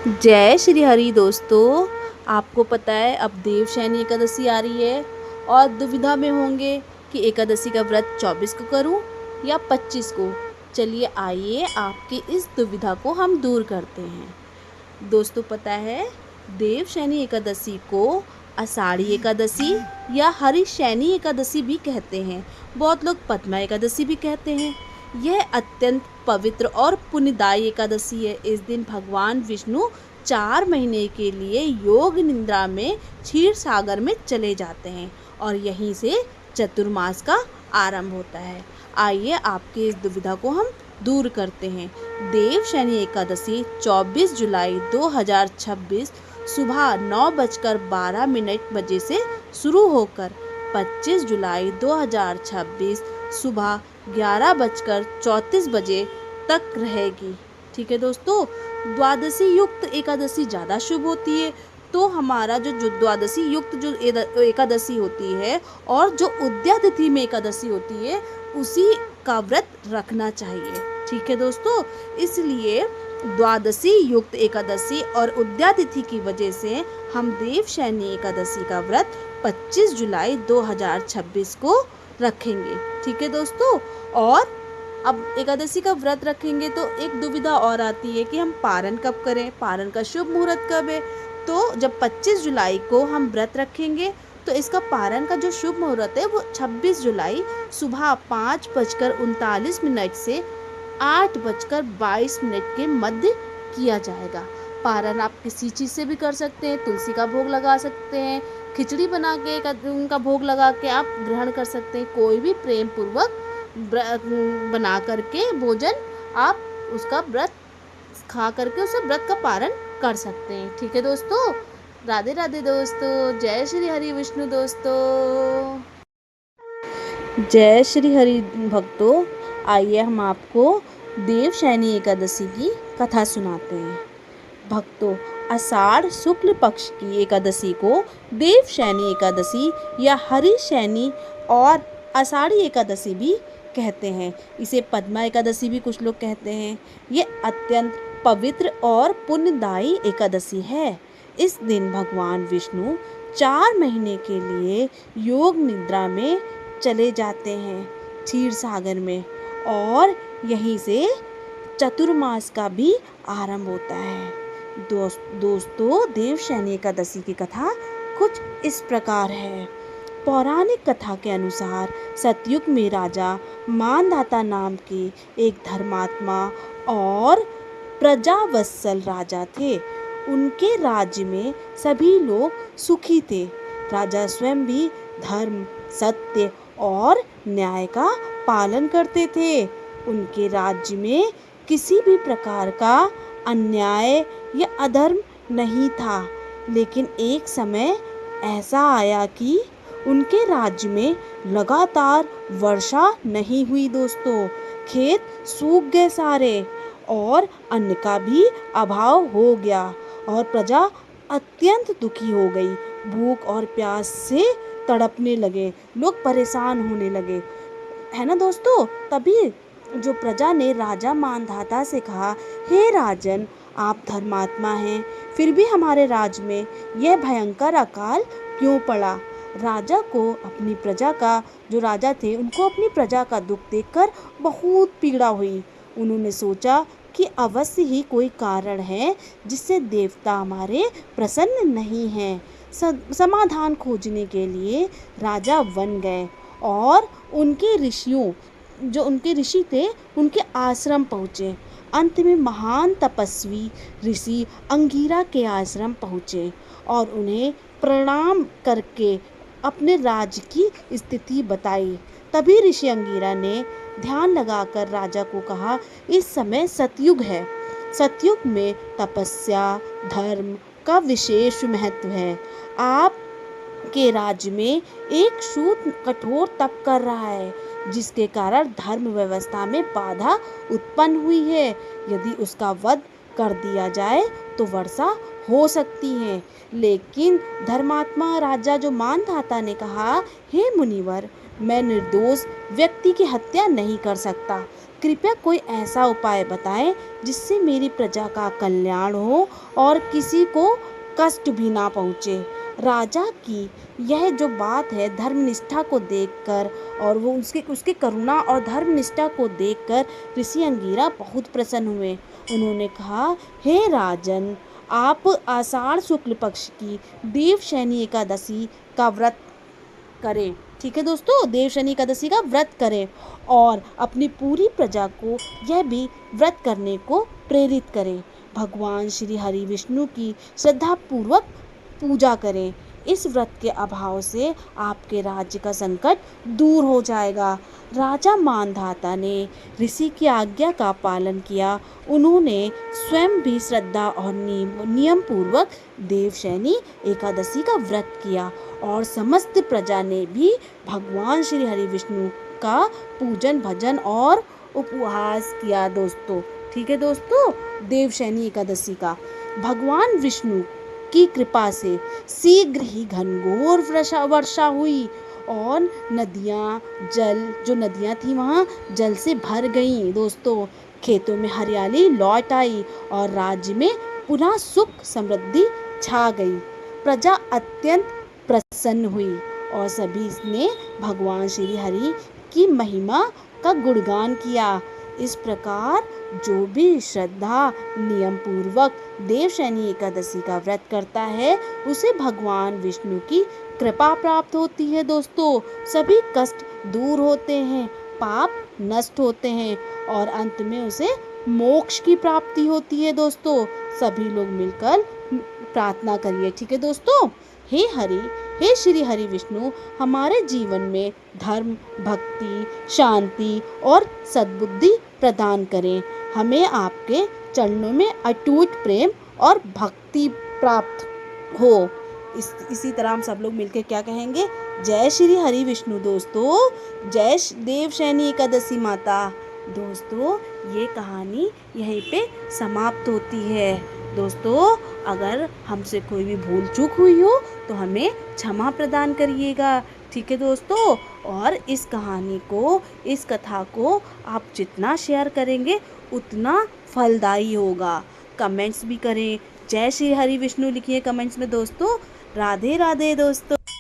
जय श्री हरि दोस्तों। आपको पता है अब देवशयनी एकादशी आ रही है और दुविधा में होंगे कि एकादशी का व्रत 24 को करूं या 25 को। चलिए आइए आपकी इस दुविधा को हम दूर करते हैं। दोस्तों पता है देवशयनी एकादशी को आषाढ़ी एकादशी या हरिशयनी एकादशी भी कहते हैं। बहुत लोग पद्मा एकादशी भी कहते हैं। यह अत्यंत पवित्र और पुण्यदायी एकादशी है। इस दिन भगवान विष्णु 4 महीने के लिए योग निद्रा में क्षीर सागर में चले जाते हैं और यहीं से चतुर्मास का आरंभ होता है। आइए आपके इस दुविधा को हम दूर करते हैं। देवशयनी एकादशी 24 जुलाई 2026 सुबह 9:12 से शुरू होकर 25 जुलाई 2026 सुबह 11:34 तक रहेगी। ठीक है दोस्तों, द्वादशी युक्त एकादशी ज़्यादा शुभ होती है। तो हमारा जो द्वादशी युक्त जो एकादशी होती है और जो उद्या तिथि में एकादशी होती है उसी का व्रत रखना चाहिए। ठीक है दोस्तों, इसलिए द्वादशी युक्त एकादशी और उद्या तिथि की वजह से हम देवशयनी एकादशी का व्रत 25 जुलाई 2026 को रखेंगे। ठीक है दोस्तों, और अब एकादशी का व्रत रखेंगे तो एक दुविधा और आती है कि हम पारण कब करें, पारण का शुभ मुहूर्त कब है। तो जब 25 जुलाई को हम व्रत रखेंगे तो इसका पारण का जो शुभ मुहूर्त है वो 26 जुलाई सुबह 5:39 से 8:22 के मध्य किया जाएगा। पारण आप किसी चीज़ से भी कर सकते हैं, तुलसी का भोग लगा सकते हैं, खिचड़ी बना के उनका भोग लगा के आप ग्रहण कर सकते हैं। कोई भी प्रेम पूर्वक बना करके भोजन आप उसका व्रत खा करके उसे व्रत का पारण कर सकते हैं। ठीक है दोस्तों, राधे राधे दोस्तों, जय श्री हरि विष्णु दोस्तों। जय श्री हरि भक्तों, आइए हम आपको देवशयनी एकादशी की कथा सुनाते हैं। भक्तों, आषाढ़ शुक्ल पक्ष की एकादशी को देवशयनी एकादशी या हरिशयनी और आषाढ़ी एकादशी भी कहते हैं। इसे पद्मा एकादशी भी कुछ लोग कहते हैं। ये अत्यंत पवित्र और पुण्यदायी एकादशी है। इस दिन भगवान विष्णु 4 महीने के लिए योग निद्रा में चले जाते हैं क्षीर सागर में और यहीं से चतुर्मास का भी आरंभ होता है। दोस्तों देवशयनी एकादशी की कथा कुछ इस प्रकार है। पौराणिक कथा के अनुसार सतयुग में राजा मानधाता नाम के एक धर्मात्मा और प्रजावत्सल राजा थे। उनके राज्य में सभी लोग सुखी थे। राजा स्वयं भी धर्म, सत्य और न्याय का पालन करते थे। उनके राज्य में किसी भी प्रकार का अन्याय या अधर्म नहीं था। लेकिन एक समय ऐसा आया कि उनके राज्य में लगातार वर्षा नहीं हुई दोस्तों। खेत सूख गए सारे और अन्न का भी अभाव हो गया और प्रजा अत्यंत दुखी हो गई। भूख और प्यास से तड़पने लगे, लोग परेशान होने लगे, है ना दोस्तों। तभी जो प्रजा ने राजा मानधाता से कहा, हे राजन, आप धर्मात्मा हैं, फिर भी हमारे राज्य में यह भयंकर अकाल क्यों पड़ा। राजा को अपनी प्रजा का, जो राजा थे उनको अपनी प्रजा का दुख देखकर बहुत पीड़ा हुई। उन्होंने सोचा कि अवश्य ही कोई कारण है जिससे देवता हमारे प्रसन्न नहीं हैं। समाधान खोजने के लिए राजा वन गए और उनके ऋषि थे उनके आश्रम पहुँचे। अंत में महान तपस्वी ऋषि अंगिरा के आश्रम पहुँचे और उन्हें प्रणाम करके अपने राज्य की स्थिति बताई। तभी ऋषि अंगिरा ने ध्यान लगाकर राजा को कहा, इस समय सतयुग है। सतयुग में तपस्या, धर्म का विशेष महत्व है। आप के राज्य में एक सूत कठोर तप कर रहा है जिसके कारण धर्म व्यवस्था में बाधा उत्पन्न हुई है। यदि उसका वध कर दिया जाए तो वर्षा हो सकती है। लेकिन धर्मात्मा राजा जो मानधाता ने कहा, हे मुनिवर, मैं निर्दोष व्यक्ति की हत्या नहीं कर सकता। कृपया कोई ऐसा उपाय बताएं जिससे मेरी प्रजा का कल्याण हो और किसी को कष्ट भी ना पहुँचे। राजा की यह जो बात है धर्मनिष्ठा को देखकर और वो उसके उसके करुणा और धर्मनिष्ठा को देखकर ऋषि अंगिरा बहुत प्रसन्न हुए। उन्होंने कहा, हे राजन, आप आषाढ़ शुक्ल पक्ष की देवशयनी एकादशी का व्रत करें। ठीक है दोस्तों, देवशयनी एकादशी का व्रत करें और अपनी पूरी प्रजा को यह भी व्रत करने को प्रेरित करें। भगवान श्री हरि विष्णु की श्रद्धापूर्वक पूजा करें। इस व्रत के अभाव से आपके राज्य का संकट दूर हो जाएगा। राजा मानधाता ने ऋषि की आज्ञा का पालन किया। उन्होंने स्वयं भी श्रद्धा और नियम पूर्वक देवशयनी एकादशी का व्रत किया और समस्त प्रजा ने भी भगवान श्री हरि विष्णु का पूजन भजन और उपवास किया दोस्तों। ठीक है दोस्तों, देवशयनी एकादशी का भगवान विष्णु की कृपा से शीघ्र ही घनघोर वर्षा हुई और जो नदियाँ थी वहाँ जल से भर गईं दोस्तों। खेतों में हरियाली लौट आई और राज्य में पुनः सुख समृद्धि छा गई। प्रजा अत्यंत प्रसन्न हुई और सभी ने भगवान श्री हरि की महिमा का गुणगान किया। इस प्रकार जो भी श्रद्धा नियम पूर्वक देवशयनी एकादशी का व्रत करता है उसे भगवान विष्णु की कृपा प्राप्त होती है दोस्तों। सभी कष्ट दूर होते हैं, पाप नष्ट होते हैं और अंत में उसे मोक्ष की प्राप्ति होती है दोस्तों। सभी लोग मिलकर प्रार्थना करिए। ठीक है दोस्तों, हे श्री हरि विष्णु, हमारे जीवन में धर्म, भक्ति, शांति और सद्बुद्धि प्रदान करें। हमें आपके चरणों में अटूट प्रेम और भक्ति प्राप्त हो। इसी तरह हम सब लोग मिलकर क्या कहेंगे, जय श्री हरि विष्णु दोस्तों, जय देवशयनी एकादशी माता। दोस्तों ये कहानी यहीं पे समाप्त होती है। दोस्तों अगर हमसे कोई भी भूल चूक हुई हो तो हमें क्षमा प्रदान करिएगा। ठीक है दोस्तों, और इस कहानी को, इस कथा को आप जितना शेयर करेंगे उतना फलदायी होगा। कमेंट्स भी करें, जय श्री हरि विष्णु लिखिए कमेंट्स में दोस्तों। राधे राधे दोस्तों।